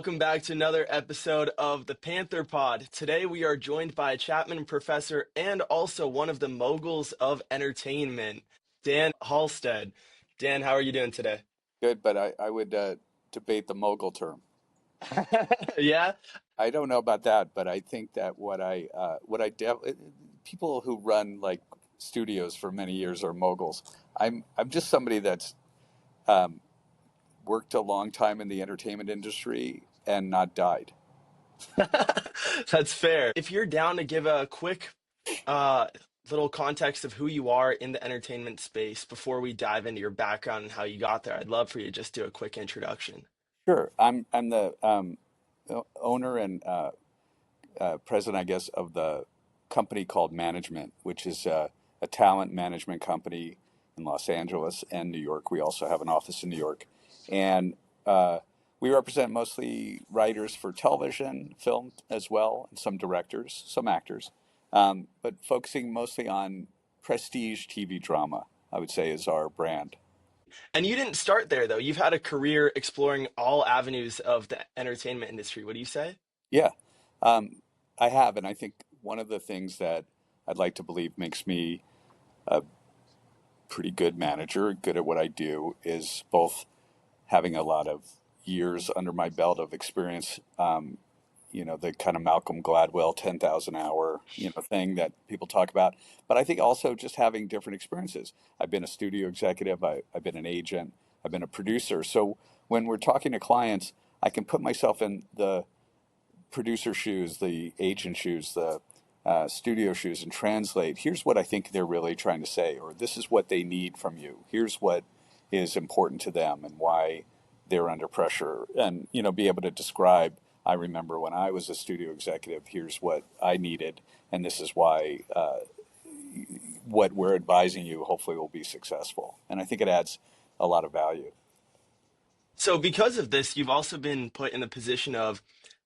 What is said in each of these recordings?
welcome back to another episode of the Panther Pod. Today we are joined by a Chapman professor and also one of the moguls of entertainment, Dan Halsted. Dan, how are you doing today? Good, but I would debate the mogul term. Yeah? I don't know about that, but I think that people who run like studios for many years are moguls. I'm just somebody that's um, worked a long time in the entertainment industry and not died. That's fair. If you're down to give a quick uh, little context of who you are in the entertainment space before we dive into your background and how you got there, I'd love for you to just do a quick introduction. Sure, I'm the owner and president, I guess, of the company called Management, which is a talent management company in Los Angeles and New York. We also have an office in New York, and uh, we represent mostly writers for television, film as well, and some directors, some actors, but focusing mostly on prestige TV drama. I would say is our brand. And you didn't start there, though. You've had a career exploring all avenues of the entertainment industry. What do you say? Yeah, um, I have, and I think one of the things that I'd like to believe makes me a pretty good manager, good at what I do, is both having a lot of years under my belt of experience. The kind of Malcolm Gladwell 10,000 hour, thing that people talk about. But I think also just having different experiences. I've been a studio executive, I've been an agent, I've been a producer. So when we're talking to clients, I can put myself in the producer shoes, the agent shoes, the studio shoes, and translate. Here's what I think they're really trying to say, or this is what they need from you. Here's what is important to them and why they're under pressure, and be able to describe. I remember when I was a studio executive. Here's what I needed, and this is why what we're advising you hopefully will be successful. And I think it adds a lot of value. So, because of this, you've also been put in the position of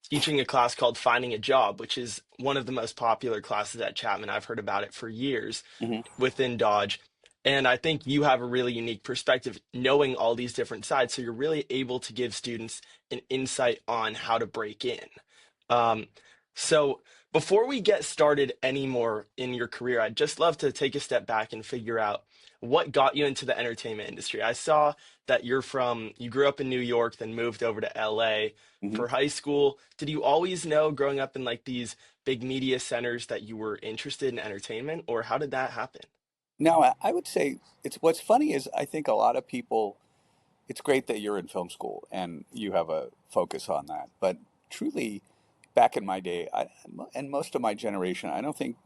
teaching a class called Finding a Job, which is one of the most popular classes at Chapman. I've heard about it for years Hmm. within Dodge. And I think you have a really unique perspective knowing all these different sides. So, you're really able to give students an insight on how to break in. Um, so before we get started any more in your career, I'd just love to take a step back and figure out what got you into the entertainment industry. I saw that you grew up in New York, then moved over to LA Hmm. for high school. Did you always know growing up in like these big media centers that you were interested in entertainment, or how did that happen? Now, I would say it's what's funny is I think a lot of people. It's great that you're in film school and you have a focus on that. But truly, back in my day, and most of my generation, I don't think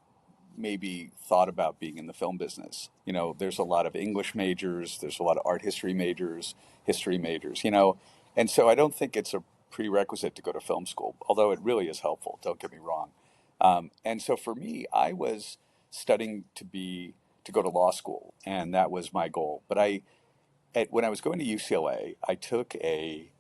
maybe thought about being in the film business. There's a lot of English majors, there's a lot of art history majors, and so I don't think it's a prerequisite to go to film school, although it really is helpful, don't get me wrong. And so for me, I was studying to go to law school, and that was my goal. But when I was going to UCLA, I took a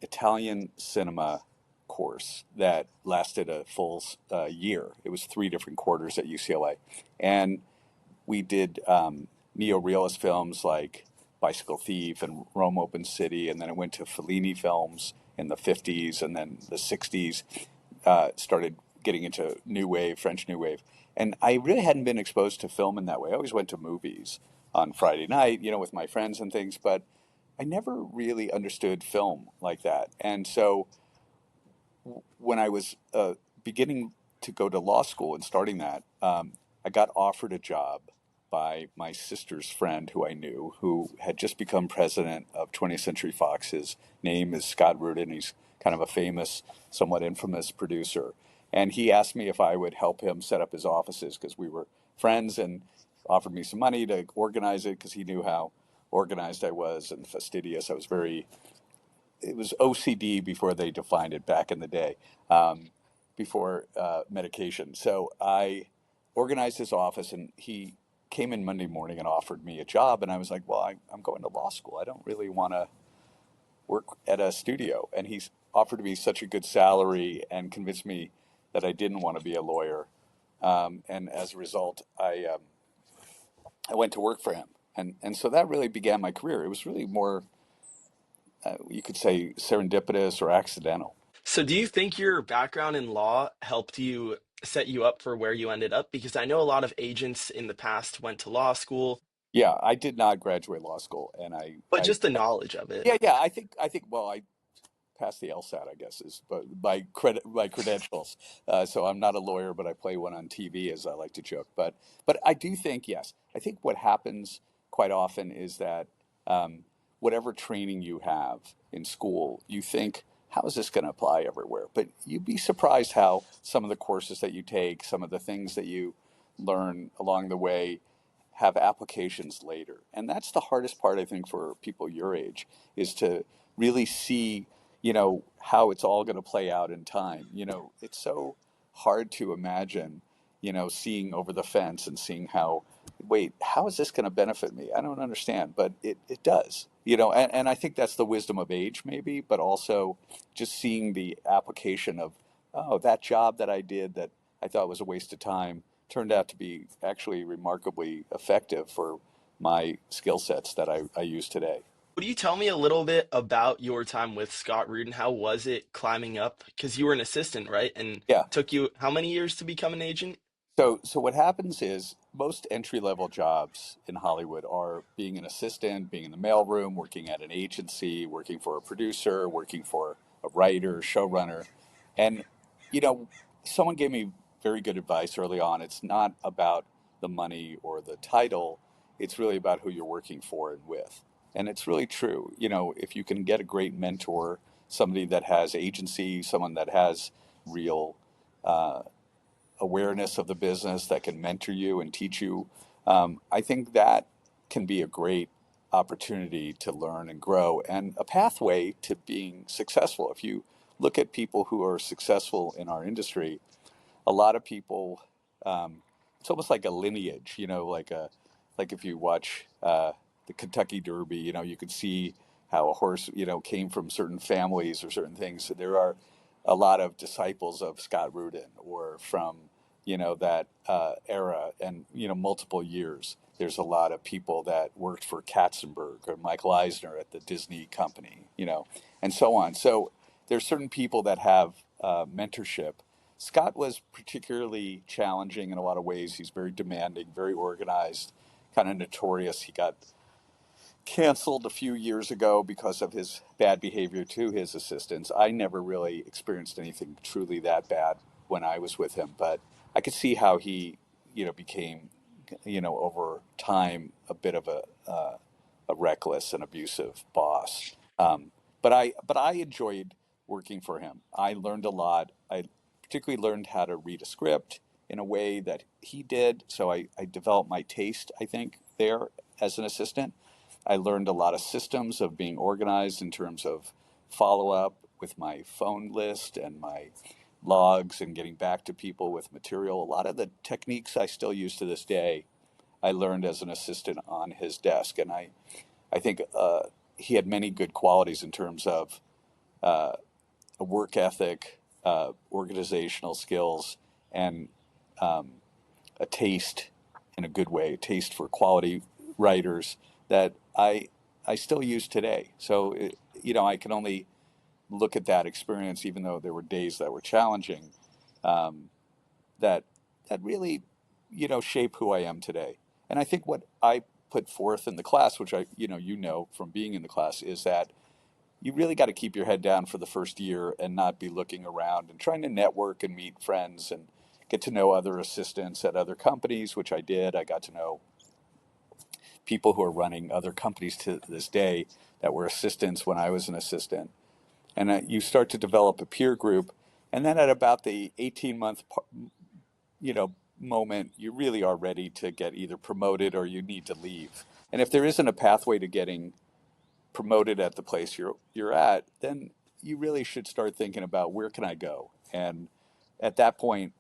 Italian cinema course that lasted a full year. It was three different quarters at UCLA, and we did neo-realist films like Bicycle Thief and Rome Open City, and then I went to Fellini films in the '50s, and then the '60s. Started getting into New Wave, French New Wave, and I really hadn't been exposed to film in that way. I always went to movies on Friday night, with my friends and things, but I never really understood film like that. And so when I was beginning to go to law school and starting that, I got offered a job by my sister's friend who I knew, who had just become president of 20th Century Fox. His name is Scott Rudin. He's kind of a famous, somewhat infamous producer. And he asked me if I would help him set up his offices because we were friends, and offered me some money to organize it because he knew how organized I was and fastidious. It was OCD before they defined it back in the day, before medication. So I organized his office, and he came in Monday morning and offered me a job. And I was like, well, I'm going to law school. I don't really want to work at a studio. And he's offered me such a good salary and convinced me that I didn't want to be a lawyer. And as a result, I went to work for him. And so that really began my career. It was really more you could say serendipitous or accidental. So do you think your background in law helped you set you up for where you ended up? Because I know a lot of agents in the past went to law school, Yeah, I did not graduate law school, and but just the knowledge of it. yeah, yeah, I think, well, I passed the LSAT, I guess, is but my credentials. So I'm not a lawyer, but I play one on TV, as I like to joke. But I do think, yes, I think what happens quite often is that whatever training you have in school, you think, how is this going to apply everywhere? But you'd be surprised how some of the courses that you take, some of the things that you learn along the way have applications later. And that's the hardest part, I think, for people your age, is to really see, how it's all going to play out in time. It's so hard to imagine, seeing over the fence and seeing how, wait, how is this going to benefit me? I don't understand, but it does, and I think that's the wisdom of age, maybe, but also just seeing the application of, oh, that job that I did that I thought was a waste of time turned out to be actually remarkably effective for my skill sets that I use today. Would you tell me a little bit about your time with Scott Rudin? How was it climbing up? Because you were an assistant, right? And Yeah. took you how many years to become an agent? So what happens is most entry level jobs in Hollywood are being an assistant, being in the mailroom, working at an agency, working for a producer, working for a writer, showrunner. And, you know, someone gave me very good advice early on. It's not about the money or the title, it's really about who you're working for and with. And it's really true. If you can get a great mentor, somebody that has agency, someone that has real uh, awareness of the business that can mentor you and teach you. I think that can be a great opportunity to learn and grow and a pathway to being successful. If you look at people who are successful in our industry, a lot of people, it's almost like a lineage, like if you watch the Kentucky Derby, you could see how a horse, came from certain families or certain things. So there are a lot of disciples of Scott Rudin or from, that era and, multiple years. There's a lot of people that worked for Katzenberg or Michael Eisner at the Disney company, and so on. So there's certain people that have mentorship. Scott was particularly challenging in a lot of ways. He's very demanding, very organized, kind of notorious. He got canceled a few years ago because of his bad behavior to his assistants. I never really experienced anything truly that bad when I was with him, but I could see how he, became, over time a bit of a reckless and abusive boss. But I enjoyed working for him. I learned a lot. I particularly learned how to read a script in a way that he did. So I developed my taste, I think, there as an assistant. I learned a lot of systems of being organized in terms of follow up with my phone list and my logs and getting back to people with material. A lot of the techniques I still use to this day, I learned as an assistant on his desk. And I think he had many good qualities in terms of uh, a work ethic, organizational skills, and um, a taste in a good way, a taste for quality writers that I still use today. So I can only look at that experience, even though there were days that were challenging, um, that that really shape who I am today. And I think what I put forth in the class, which I from being in the class, is that you really got to keep your head down for the first year and not be looking around and trying to network and meet friends and get to know other assistants at other companies, which I did. I got to know people who are running other companies to this day that were assistants when I was an assistant. And you start to develop a peer group. And then at about the 18-month, moment, you really are ready to get either promoted or you need to leave. And if there isn't a pathway to getting promoted at the place you're at, then you really should start thinking about where can I go. And at that point,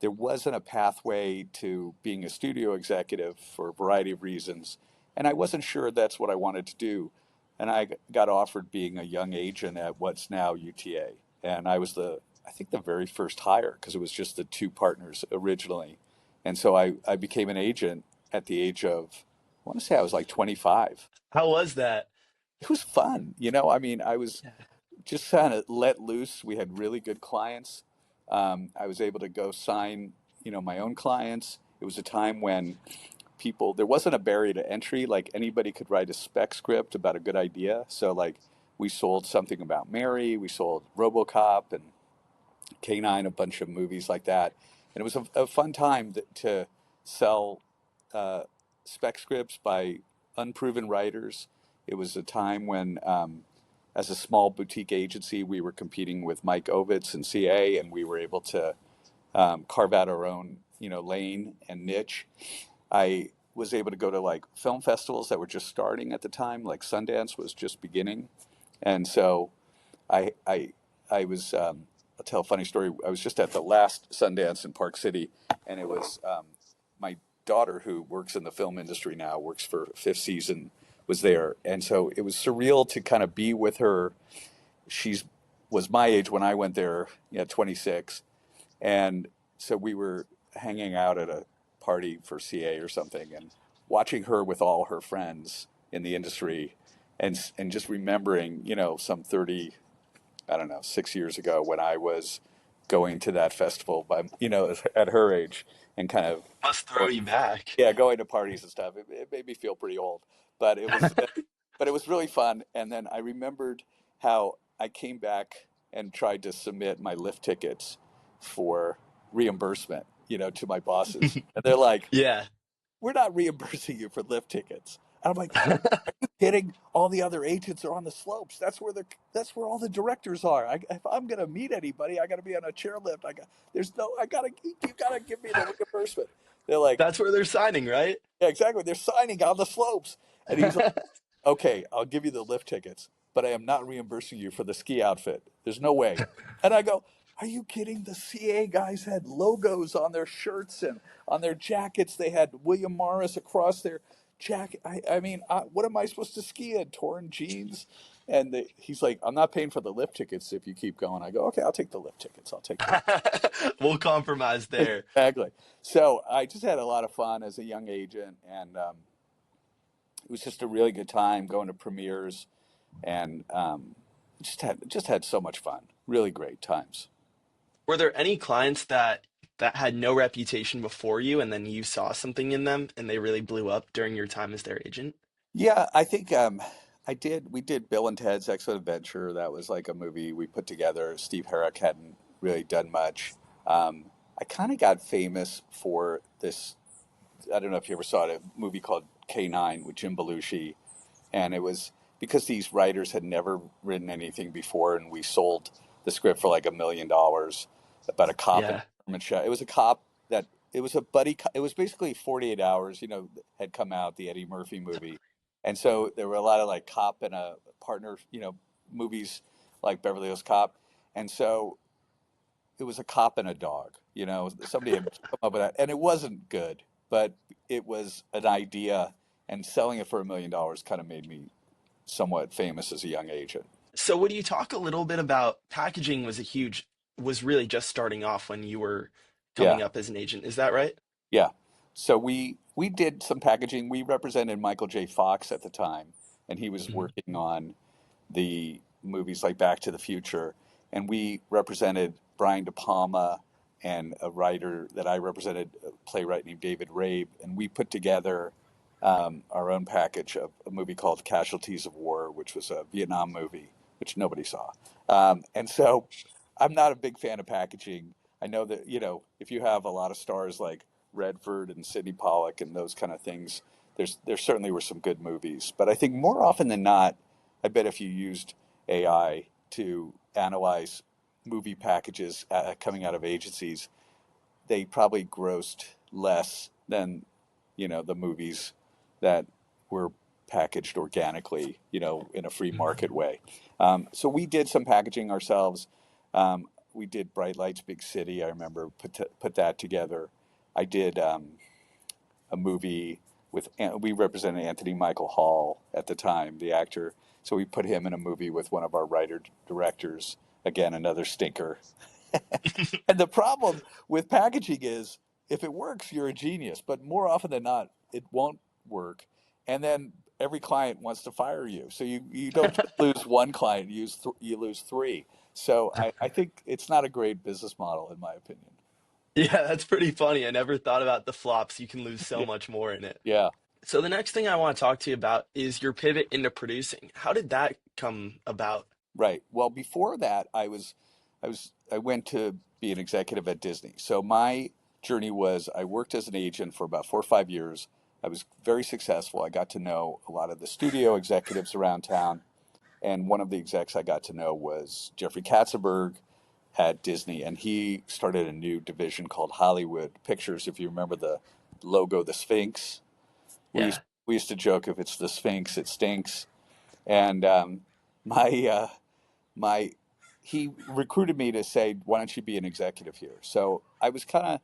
there wasn't a pathway to being a studio executive for a variety of reasons, and I wasn't sure that's what I wanted to do. And I got offered being a young agent at what's now UTA, and I was I think the very first hire because it was just the two partners originally, and so I became an agent at the age of, I want to say I was like 25. How was that? it was fun. I mean, I was Yeah. just kind of let loose. We had really good clients. I was able to go sign, my own clients. It was a time when there wasn't a barrier to entry. Like anybody could write a spec script about a good idea. So like we sold something about Mary, we sold RoboCop and K9, a bunch of movies like that. And it was a fun time to sell uh, spec scripts by unproven writers. It was a time when, as a small boutique agency, we were competing with Mike Ovitz and CA, and we were able to carve out our own, lane and niche. I was able to go to like film festivals that were just starting at the time, like Sundance was just beginning, and so I I I was I'll tell a funny story. I was just at the last Sundance in Park City, and it was my daughter who works in the film industry now, works for Fifth Season, was there, and so it was surreal to kind of be with her. She's was my age when I went there, 26, and so we were hanging out at a party for CA or something, and watching her with all her friends in the industry, and just remembering, some 30, I don't know, 6 years ago when I was going to that festival, by at her age, and kind of Must throw going, you back. yeah, going to parties and stuff. It made me feel pretty old, but it was really fun. And then I remembered how I came back and tried to submit my lift tickets for reimbursement, to my bosses, and they're like, Yeah. "We're not reimbursing you for lift tickets." And I'm like, kidding? All the other agents are on the slopes. That's where all the directors are. If I'm gonna meet anybody, I gotta be on a chairlift. I gotta you gotta give me the reimbursement. They're like, That's where they're signing, right? yeah, exactly. They're signing on the slopes, and he's like, okay, I'll give you the lift tickets, but I am not reimbursing you for the ski outfit. There's no way. And I go, are you kidding? The CA guys had logos on their shirts and on their jackets. They had William Morris across their jacket. I mean, what am I supposed to ski in? Torn jeans? And he's like, I'm not paying for the lift tickets if you keep going. I go, okay, I'll take the lift tickets. I'll take the We'll compromise there. exactly. So I just had a lot of fun as a young agent, and it was just a really good time going to premieres, and just had so much fun. Really great times. Were there any clients that had no reputation before you and then you saw something in them and they really blew up during your time as their agent? Yeah, I think I did. We did Bill and Ted's Excellent Adventure. That was like a movie we put together. Steve Herrick hadn't really done much. I kind of got famous for this. I don't know if you ever saw it, a movie called K9 with Jim Belushi, and it was because these writers had never written anything before, and we sold the script for like $1 million about a cop in a Yeah. government show. It was a cop that it was a it was basically 48 Hours, had come out, the Eddie Murphy movie, and so there were a lot of like cop and a partner, movies like Beverly Hills Cop, and so it was a cop and a dog. Somebody had come up with that, and it wasn't good, but it was an idea, and selling it for $1 million kind of made me somewhat famous as a young agent. So would you talk a little bit about packaging was really just starting off when you were Yeah, coming up as an agent. Is that right? yeah. So we did some packaging. We represented Michael J. Fox at the time, and he was Mhm. working on the movies like Back to the Future, and we represented Brian De Palma and a writer that I represented, a playwright named David Rabe, and we put together our own package of a movie called Casualties of War, which was a Vietnam movie, which nobody saw. And so I'm not a big fan of packaging. I know that, if you have a lot of stars like Redford and Sidney Pollack and those kind of things, there certainly were some good movies. But I think more often than not, I bet if you used AI to analyze movie packages coming out of agencies, they probably grossed less than the movies that were packaged organically, in a free market way. So we did some packaging ourselves. We did Bright Lights, Big City. I remember put that together. I did a movie with we represented Anthony Michael Hall at the time, the actor. So we put him in a movie with one of our writer directors. Again, another stinker. And the problem with packaging is if it works, you're a genius. But more often than not, it won't work. And then every client wants to fire you. So you don't just lose one client, you lose three. So I think it's not a great business model, in my opinion. Yeah, that's pretty funny. I never thought about the flops. You can lose so Yeah. much more in it. Yeah. So the next thing I want to talk to you about is your pivot into producing. How did that come about? Right. Well, before that, I went to be an executive at Disney. So my journey was I worked as an agent for about 4 or 5 years. I was very successful. I got to know a lot of the studio executives around town. And one of the execs I got to know was Jeffrey Katzenberg at Disney. And he started a new division called Hollywood Pictures. If you remember the logo, the Sphinx, we used, Yeah. we used to joke if it's the Sphinx, it stinks. And my, my he recruited me to say, why don't you be an executive here? So I was kind of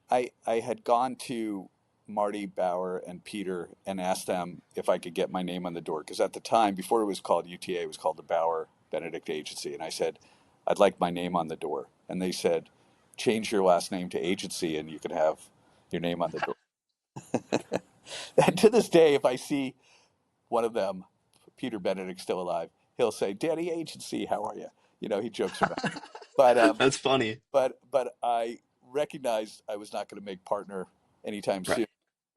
I had gone to Marty Bauer and Peter and asked them if I could get my name on the door, because at the time, before it was called UTA, it was called the Bauer Benedict Agency, and I said I'd like my name on the door, and they said change your last name to Agency and you can have your name on the door. And to this day, if I see one of them, Peter Benedict still alive, he'll say, Danny Agency, how are you? He jokes around. But That's funny. but I recognized I was not going to make partner anytime Right. soon,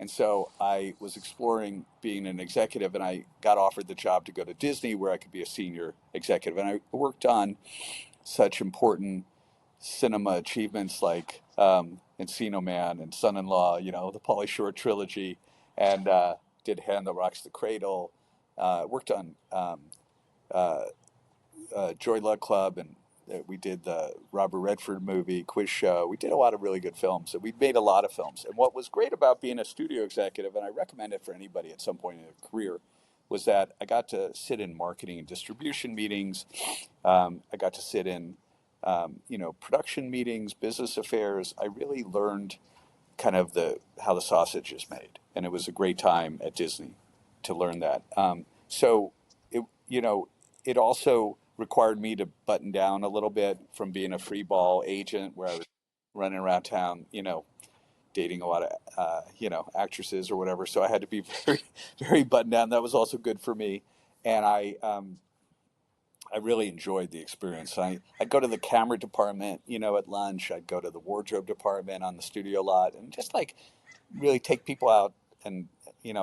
and so I was exploring being an executive, and I got offered the job to go to Disney, where I could be a senior executive, and I worked on such important cinema achievements like Encino Man and Son-in-Law, the Pauly Shore trilogy, and did Hand That Rocks the Cradle. Worked on uh, Joy Luck Club, and we did the Robert Redford movie, Quiz Show. We did a lot of really good films, and we made a lot of films. And what was great about being a studio executive, and I recommend it for anybody at some point in their career, was that I got to sit in marketing and distribution meetings. I got to sit in, production meetings, business affairs. I really learned kind of the how the sausage is made, and it was a great time at Disney to learn that. So it it also required me to button down a little bit from being a free ball agent where I was running around town, dating a lot of actresses or whatever. So I had to be very very buttoned down. That was also good for me, and I really enjoyed the experience. I'd go to the camera department, at lunch. I'd go to the wardrobe department on the studio lot, and just like really take people out and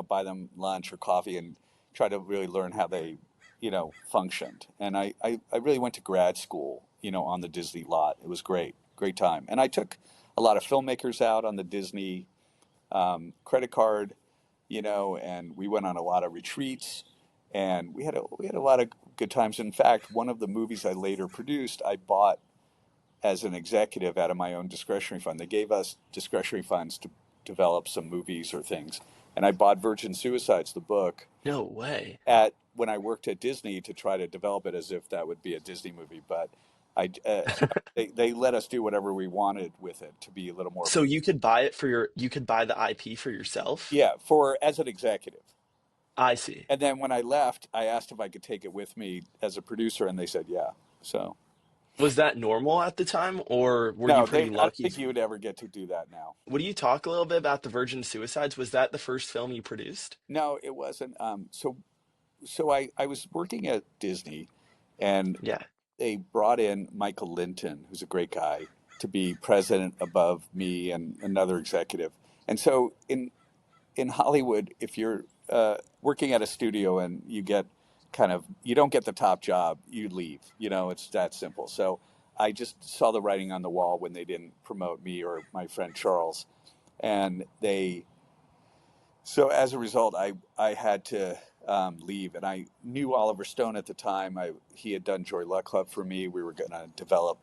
buy them lunch or coffee and try to really learn how they functioned. And I really went to grad school on the Disney lot. It was great time. And I took a lot of filmmakers out on the Disney credit card, and we went on a lot of retreats, and we had a lot of good times. In fact, one of the movies I later produced, I bought as an executive out of my own discretionary fund. They gave us discretionary funds to develop some movies or things, and I bought Virgin Suicides, the book, No way. at when I worked at Disney to try to develop it as if that would be a Disney movie. But they let us do whatever we wanted with it to be a little more. So you could buy the IP for yourself? Yeah, for as an executive. I see. And then when I left, I asked if I could take it with me as a producer, and they said yeah. So Was that normal at the time, or were you no, pretty I don't lucky? think you would ever get to do that now. Would you talk a little bit about the Virgin Suicides? Was that the first film you produced? No, it wasn't. So I was working at Disney, and Yeah. they brought in Michael Linton, who's a great guy, to be president above me and another executive. And so in Hollywood, if you're working at a studio and you don't get the top job, you leave. It's that simple. So I just saw the writing on the wall when they didn't promote me or my friend Charles, and so as a result, I had to leave, and I knew Oliver Stone at the time. He had done Joy Luck Club for me. We were going to develop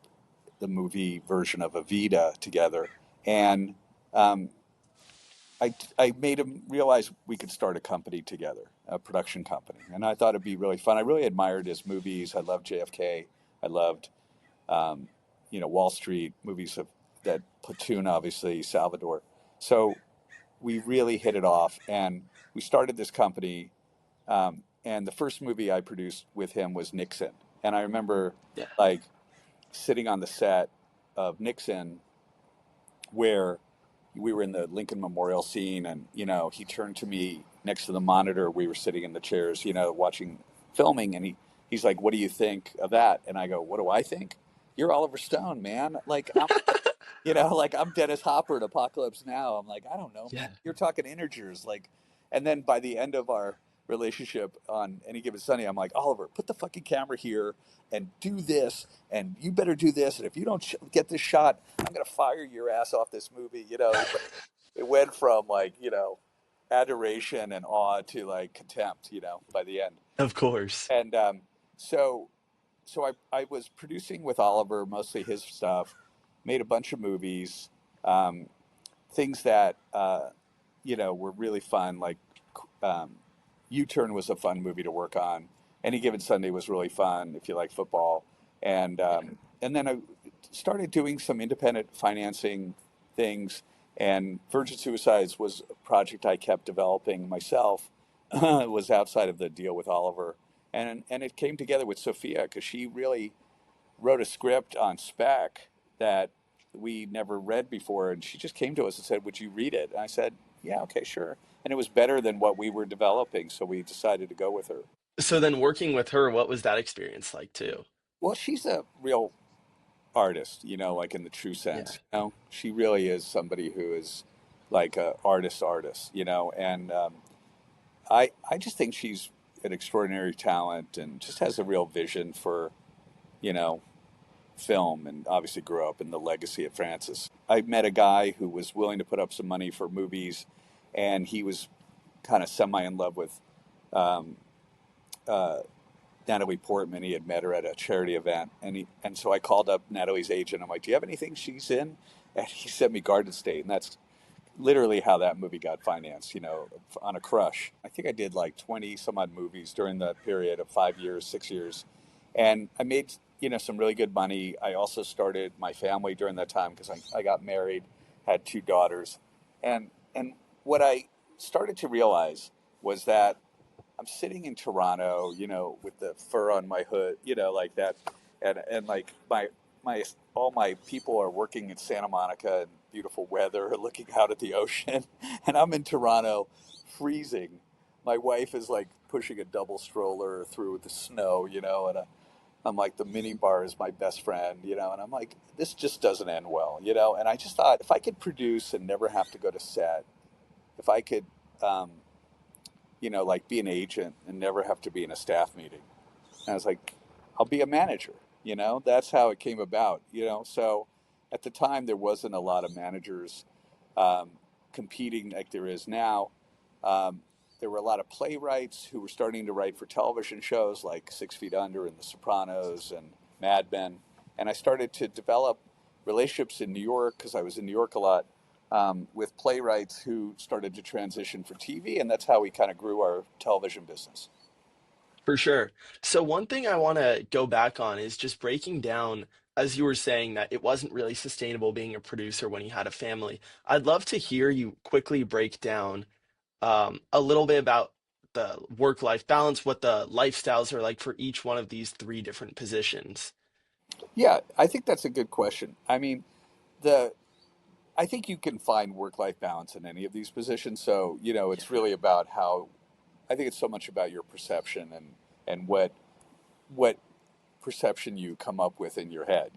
the movie version of Evita together, and um, I made him realize we could start a company together, a production company, and I thought it'd be really fun. I really admired his movies. I loved JFK. I loved Wall Street movies of that Platoon, obviously Salvador. So we really hit it off, and we started this company. And the first movie I produced with him was Nixon, and I remember Yeah. like sitting on the set of Nixon, where we were in the Lincoln Memorial scene, and he turned to me next to the monitor. We were sitting in the chairs, watching filming, and he's like, "What do you think of that?" And I go, "What do I think? You're Oliver Stone, man. Like like I'm Dennis Hopper in Apocalypse Now. I'm like, I don't know, man. Yeah. You're talking integers, like." And then by the end of our relationship on Any Given Sunday, I'm like, Oliver, put the fucking camera here and do this, and you better do this, and if you don't get this shot, I'm gonna fire your ass off this movie. It went from like adoration and awe to like contempt. By the end, Of course. and so I was producing with Oliver, mostly his stuff, made a bunch of movies, um, things that were really fun. Like U-Turn was a fun movie to work on. Any Given Sunday was really fun if you like football, and then I started doing some independent financing things. And Virgin Suicides was a project I kept developing myself. It was outside of the deal with Oliver, and it came together with Sophia because she really wrote a script on spec that we never read before, and she just came to us and said, "Would you read it?" And I said, "Yeah, okay, sure." And it was better than what we were developing, so we decided to go with her. So then working with her, what was that experience like too? Well, she's a real artist, like in the true Yeah. sense. She really is somebody who is like a artist, and I just think she's an extraordinary talent and just has a real vision for you know film, and obviously grew up in the legacy of Francis. I met a guy who was willing to put up some money for movies, and he was kind of semi in love with um, uh, Natalie Portman. He had met her at a charity event, and so I called up Natalie's agent. I'm like, "Do you have anything she's in?" And he sent me Garden State, and that's literally how that movie got financed, on a crush. I think I did like 20 some odd movies during the period of 5 years, 6 years. And I made, some really good money. I also started my family during that time because I got married, had two daughters. And what I started to realize was that I'm sitting in Toronto, with the fur on my hood, like that, and like my all my people are working in Santa Monica in beautiful weather, looking out at the ocean, and I'm in Toronto, freezing. My wife is like pushing a double stroller through the snow, and I'm like, the mini bar is my best friend, and I'm like, this just doesn't end well, and I just thought if I could produce and never have to go to set, if I could. Um, like be an agent and never have to be in a staff meeting. And I was like, I'll be a manager. That's how it came about. So at the time there wasn't a lot of managers um, competing like there is now. Um, there were a lot of playwrights who were starting to write for television shows like Six Feet Under and The Sopranos and Mad Men. And I started to develop relationships in New York because I was in New York a lot with playwrights who started to transition for TV, and that's how we kind of grew our television business. For sure. So one thing I want to go back on is just breaking down, as you were saying, that it wasn't really sustainable being a producer when you had a family. I'd love to hear you quickly break down a little bit about the work-life balance, what the lifestyles are like for each one of these three different positions. Yeah, I think that's a good question. I mean, the I think you can find work-life balance in any of these positions. So, Yeah. it's really about how I think it's so much about your perception and what perception you come up with in your head,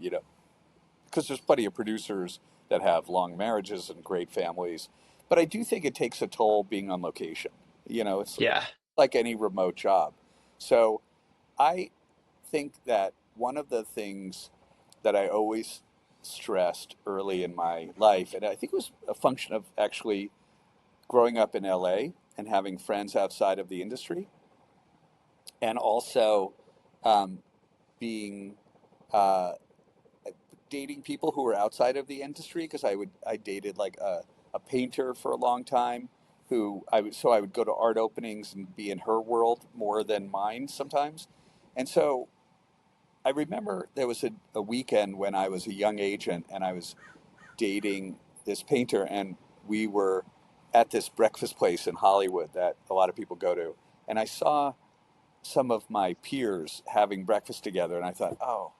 because there's plenty of producers that have long marriages and great families. But I do think it takes a toll being on location. It's Yeah. like any remote job. So I think that one of the things that I always stressed early in my life, and I think it was a function of actually growing up in LA and having friends outside of the industry, and also um, being uh, dating people who were outside of the industry because I dated like a painter for a long time who I would go to art openings and be in her world more than mine sometimes. And so I remember there was a weekend when I was a young agent and I was dating this painter, and we were at this breakfast place in Hollywood that a lot of people go to, and I saw some of my peers having breakfast together, and I thought, oh,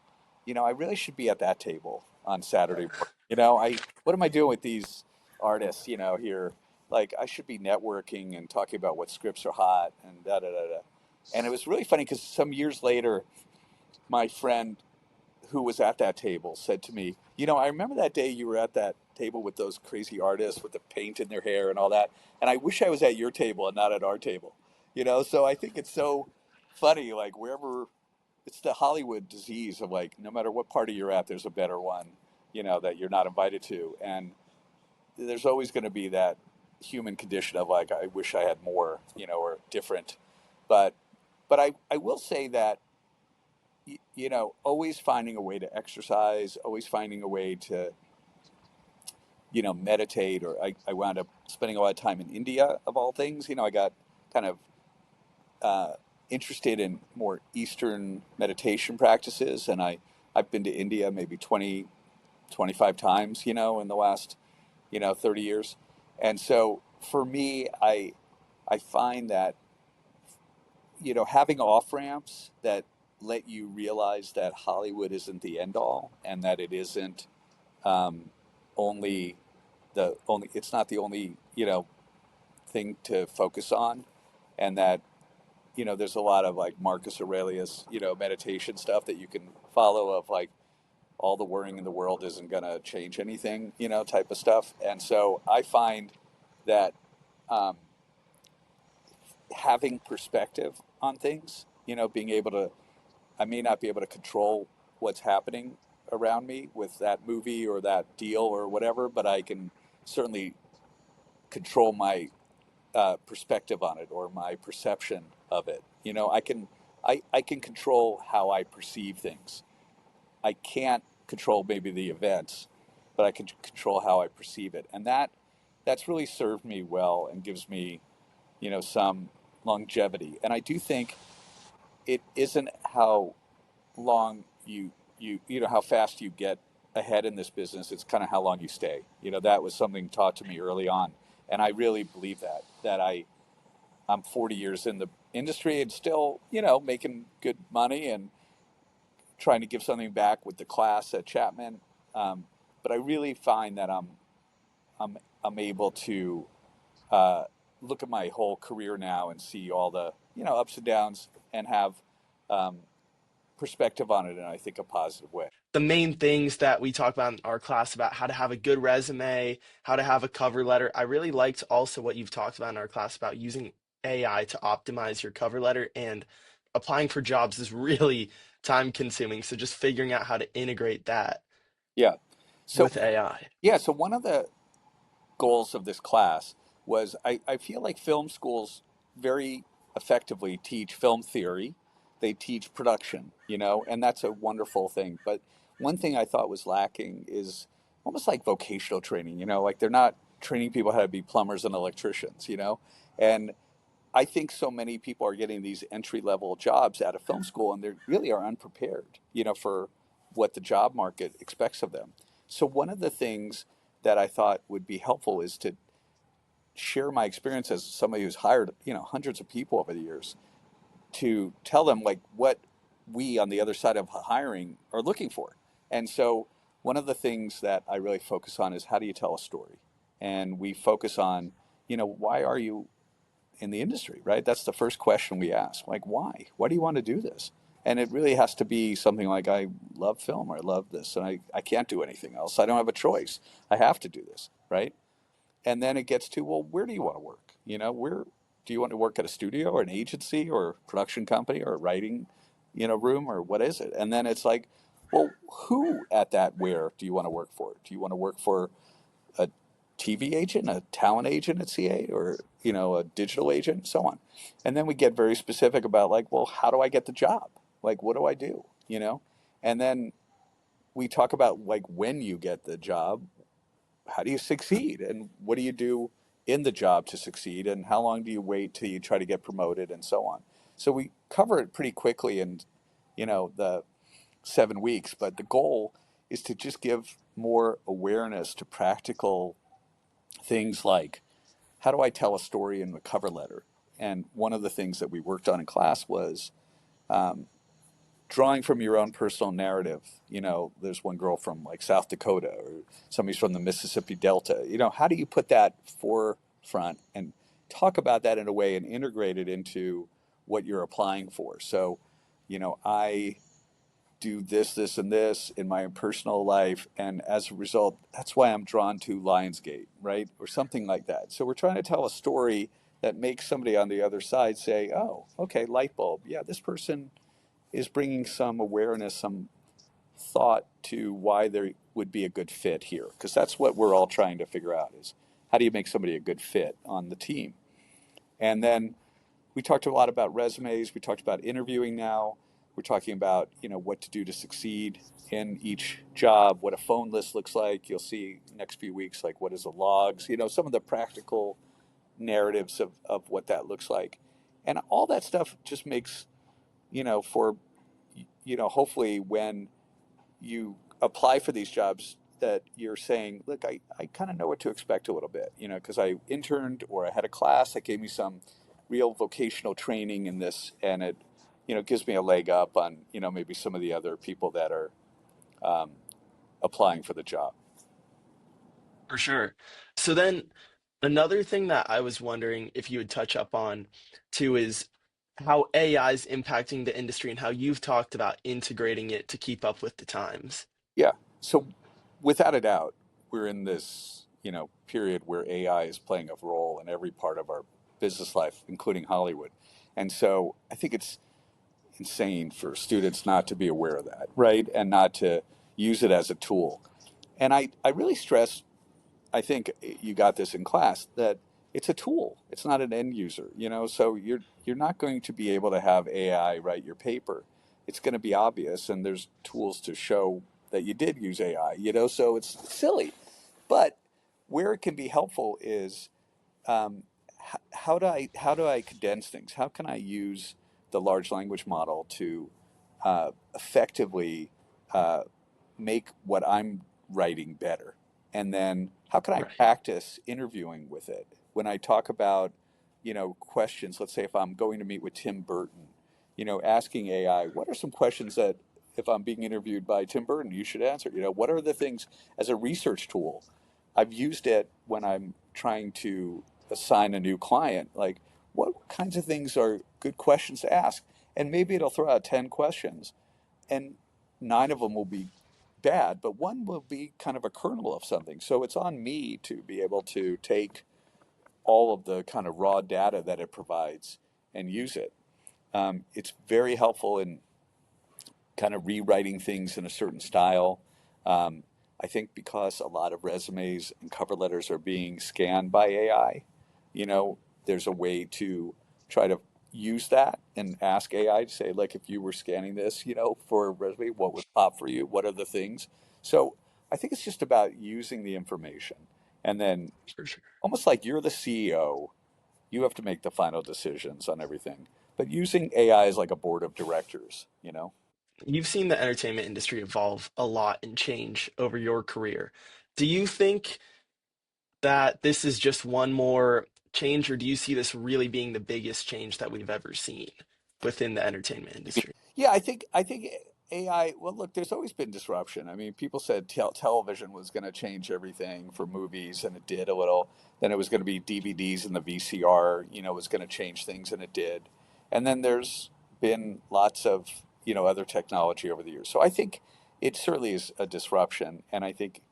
I really should be at that table on Saturday morning. I what am I doing with these artists, here? like I should be networking and talking about what scripts are hot and da da da da. And it was really funny because some years later, my friend who was at that table said to me, "You know, I remember that day you were at that table with those crazy artists with the paint in their hair and all that. And I wish I was at your table and not at our table." You know, so I think it's so funny, like wherever it's the Hollywood disease of like, no matter what party you're at, there's a better one, you know, that you're not invited to. And there's always going to be that human condition of like, I wish I had more, you know, or different. But, but I will say that you know, always finding a way to exercise, always finding a way to, you know, meditate. Or I wound up spending a lot of time in India, of all things. You know, I got kind of uh, interested in more Eastern meditation practices. And I've been to India maybe 20, 25 times, you know, in the last, you know, 30 years. And so for me, I find that, you know, having off ramps that let you realize that Hollywood isn't the end all and that it isn't um, only it's not the only, you know, thing to focus on, and that, you know, there's a lot of like Marcus Aurelius, you know, meditation stuff that you can follow of like all the worrying in the world isn't going to change anything, you know, type of stuff. And so I find that um, having perspective on things, you know, being able to, I may not be able to control what's happening around me with that movie or that deal or whatever, but I can certainly control my perspective on it or my perception of it. You know, I can control how I perceive things. I can't control maybe the events, but I can control how I perceive it, and that's really served me well and gives me, you know, some longevity. And I do think it isn't how long you know how fast you get ahead in this business. It's kind of how long you stay. You know, that was something taught to me early on, and I really believe that I'm 40 years in the industry and still, you know, making good money and trying to give something back with the class at Chapman. But I really find that I'm I'm able to uh, look at my whole career now and see all the, you know, ups and downs and have um, perspective on it in, I think, a positive way. The main things that we talk about in our class about how to have a good resume, how to have a cover letter. I really liked also what you've talked about in our class about using AI to optimize your cover letter, and applying for jobs is really time consuming. So just figuring out how to integrate that Yeah. So with AI. yeah. So one of the goals of this class was I feel like film schools very effectively teach film theory. They teach production, you know, and that's a wonderful thing. But one thing I thought was lacking is almost like vocational training, you know, like they're not training people how to be plumbers and electricians, you know. And I think so many people are getting these entry level jobs out of film school and they really are unprepared, you know, for what the job market expects of them. So one of the things that I thought would be helpful is to share my experience as somebody who's hired, you know, hundreds of people over the years, to tell them like what we on the other side of hiring are looking for. And so one of the things that I really focus on is how do you tell a story? And we focus on, you know, why are you in the industry, right? That's the first question we ask. Like, why? Why do you want to do this? And it really has to be something like, I love film, or I love this, and I can't do anything else. I don't have a choice. I have to do this, right? And then it gets to, well, where do you want to work? You know, where do you want to work, at a studio or an agency or a production company or a writing, you know, room, or what is it? And then it's like, well, who at that where do you want to work for? Do you want to work for a TV agent, a talent agent at CA, or, you know, a digital agent, so on. And then we get very specific about like, well, how do I get the job? Like, what do I do? You know, and then we talk about like when you get the job, how do you succeed, and what do you do in the job to succeed, and how long do you wait till you try to get promoted, and so on. So we cover it pretty quickly in, you know, the 7 weeks, but the goal is to just give more awareness to practical things like how do I tell a story in the cover letter? And one of the things that we worked on in class was um, drawing from your own personal narrative. You know, there's one girl from like South Dakota, or somebody's from the Mississippi Delta. You know, how do you put that front and talk about that in a way and integrate it into what you're applying for. So, I do this, this, and this in my personal life. And as a result, that's why I'm drawn to Lionsgate, right? Or something like that. So we're trying to tell a story that makes somebody on the other side say, oh, okay, light bulb. Yeah, this person is bringing some awareness, some thought to why there would be a good fit here. Because that's what we're all trying to figure out is how do you make somebody a good fit on the team? And then we talked a lot about resumes. We talked about interviewing now. We're talking about, what to do to succeed in each job, what a phone list looks like. You'll see next few weeks, like what is the logs, some of the practical narratives of what that looks like. And all that stuff just makes, for, hopefully when you apply for these jobs that you're saying, look, I kind of know what to expect a little bit, because I interned or I had a class that gave me some real vocational training in this, and it, gives me a leg up on, maybe some of the other people that are um, applying for the job. For sure. So then another thing that I was wondering if you would touch up on too is how AI is impacting the industry and how you've talked about integrating it to keep up with the times. Yeah. So without a doubt, we're in this, period where AI is playing a role in every part of our business life, including Hollywood. And so I think it's insane for students not to be aware of that, right? And not to use it as a tool. And I really stress, I think you got this in class, that it's a tool. It's not an end user, so you're not going to be able to have AI write your paper. It's going to be obvious, and there's tools to show that you did use AI, so it's silly. But where it can be helpful is um, how do I condense things? How can I use the large language model to effectively uh, make what I'm writing better? And then how can I Right. practice interviewing with it? When I talk about, questions, let's say if I'm going to meet with Tim Burton, asking AI, what are some questions that if I'm being interviewed by Tim Burton, you should answer? What are the things as a research tool? I've used it when I'm trying to assign a new client. Like, what kinds of things are good questions to ask? And maybe it'll throw out 10 questions, and nine of them will be bad, but one will be kind of a kernel of something. So it's on me to be able to take all of the kind of raw data that it provides and use it. It's very helpful in kind of rewriting things in a certain style. Um, I think because a lot of resumes and cover letters are being scanned by AI, you know, there's a way to try to use that and ask AI to say, like, if you were scanning this, for a resume, what would pop for you? What are the things? So I think it's just about using the information. And then For sure. almost like you're the CEO, you have to make the final decisions on everything. But using AI as like a board of directors. You've seen the entertainment industry evolve a lot and change over your career. Do you think that this is just one more change, or do you see this really being the biggest change that we've ever seen within the entertainment industry? Yeah, I think AI. Well, look, there's always been disruption. I mean, people said television was going to change everything for movies, and it did a little. Then it was going to be DVDs and the VCR. Was going to change things, and it did. And then there's been lots of other technology over the years. So I think it certainly is a disruption, and I think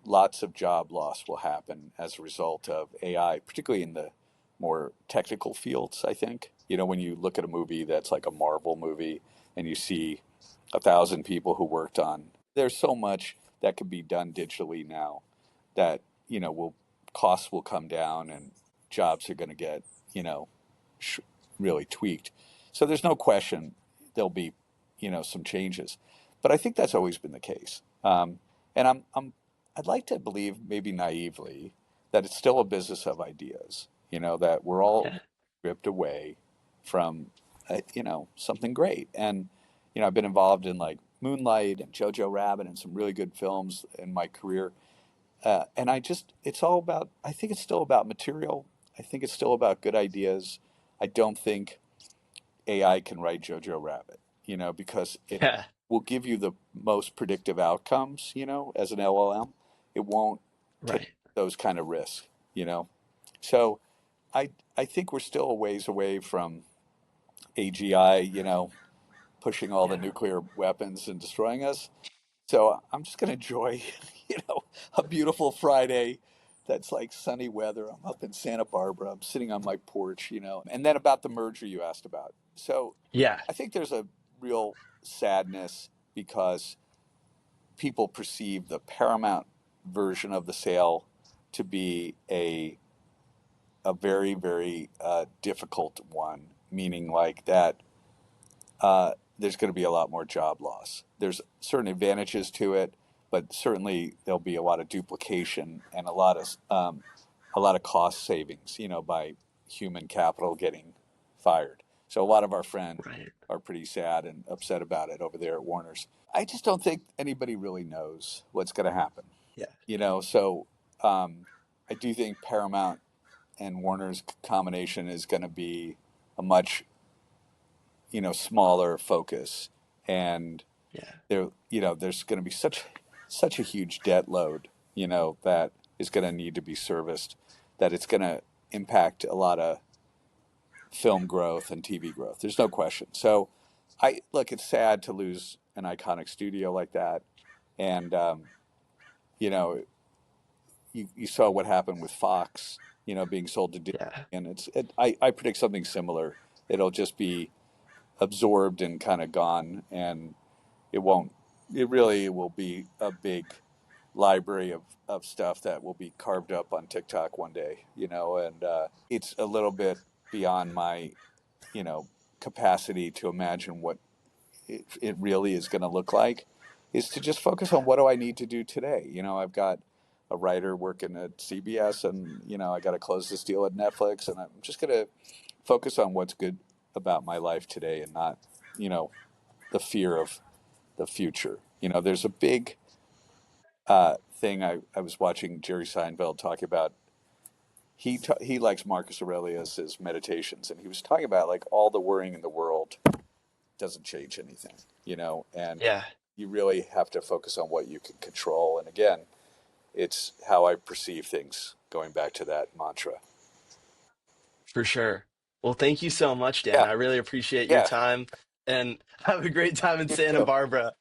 lots of job loss will happen as a result of AI, particularly in the more technical fields. I think when you look at a movie that's like a Marvel movie and you see 1,000 people who worked on, there's so much that can be done digitally now that will costs will come down and jobs are going to get you know sh- really tweaked. So there's no question there'll be some changes, but I think that's always been the case. And I'd like to believe, maybe naively, that it's still a business of ideas. That we're all Yeah. ripped away from something great. And I've been involved in like Moonlight and Jojo Rabbit and some really good films in my career. And it's all about. I think it's still about material. I think it's still about good ideas. I don't think AI can write Jojo Rabbit, because it Yeah. will give you the most predictive outcomes, as an LLM. It won't take Right. those kind of risks, you know. So I think we're still a ways away from AGI, pushing all the Yeah. nuclear weapons and destroying us. So I'm just going to enjoy, a beautiful Friday that's like sunny weather. I'm up in Santa Barbara. I'm sitting on my porch, And then about the merger you asked about. So Yeah. I think there's a real sadness because people perceive the Paramount version of the sale to be a very, very difficult one, meaning like that there's going to be a lot more job loss. There's certain advantages to it, but certainly there'll be a lot of duplication and a lot of cost savings, by human capital getting fired. So a lot of our friends Right. are pretty sad and upset about it over there at Warner's. I just don't think anybody really knows what's going to happen, Yeah. So I do think Paramount and Warner's combination is going to be a much smaller focus, and Yeah. there's going to be such a huge debt load, that is going to need to be serviced, that it's going to impact a lot of film growth and TV growth. There's no question. So I look, it's sad to lose an iconic studio like that, and you know you saw what happened with Fox, being sold to Disney, Yeah. and I predict something similar. It'll just be absorbed and kind of gone, and it won't. It really will be a big library of stuff that will be carved up on TikTok one day, and it's a little bit beyond my, you know, capacity to imagine what it really is going to look like, is to just focus on what do I need to do today. I've got a writer working at CBS, and, I got to close this deal at Netflix, and I'm just going to focus on what's good about my life today and not, you know, the fear of the future. There's a big thing I was watching Jerry Seinfeld talk about. He likes Marcus Aurelius's meditations, and he was talking about like all the worrying in the world doesn't change anything, and Yeah. you really have to focus on what you can control. And again, it's how I perceive things. Going back to that mantra. For sure. Well, thank you so much, Dan. Yeah, I really appreciate your yeah. time and have a great time in You Santa too. Barbara.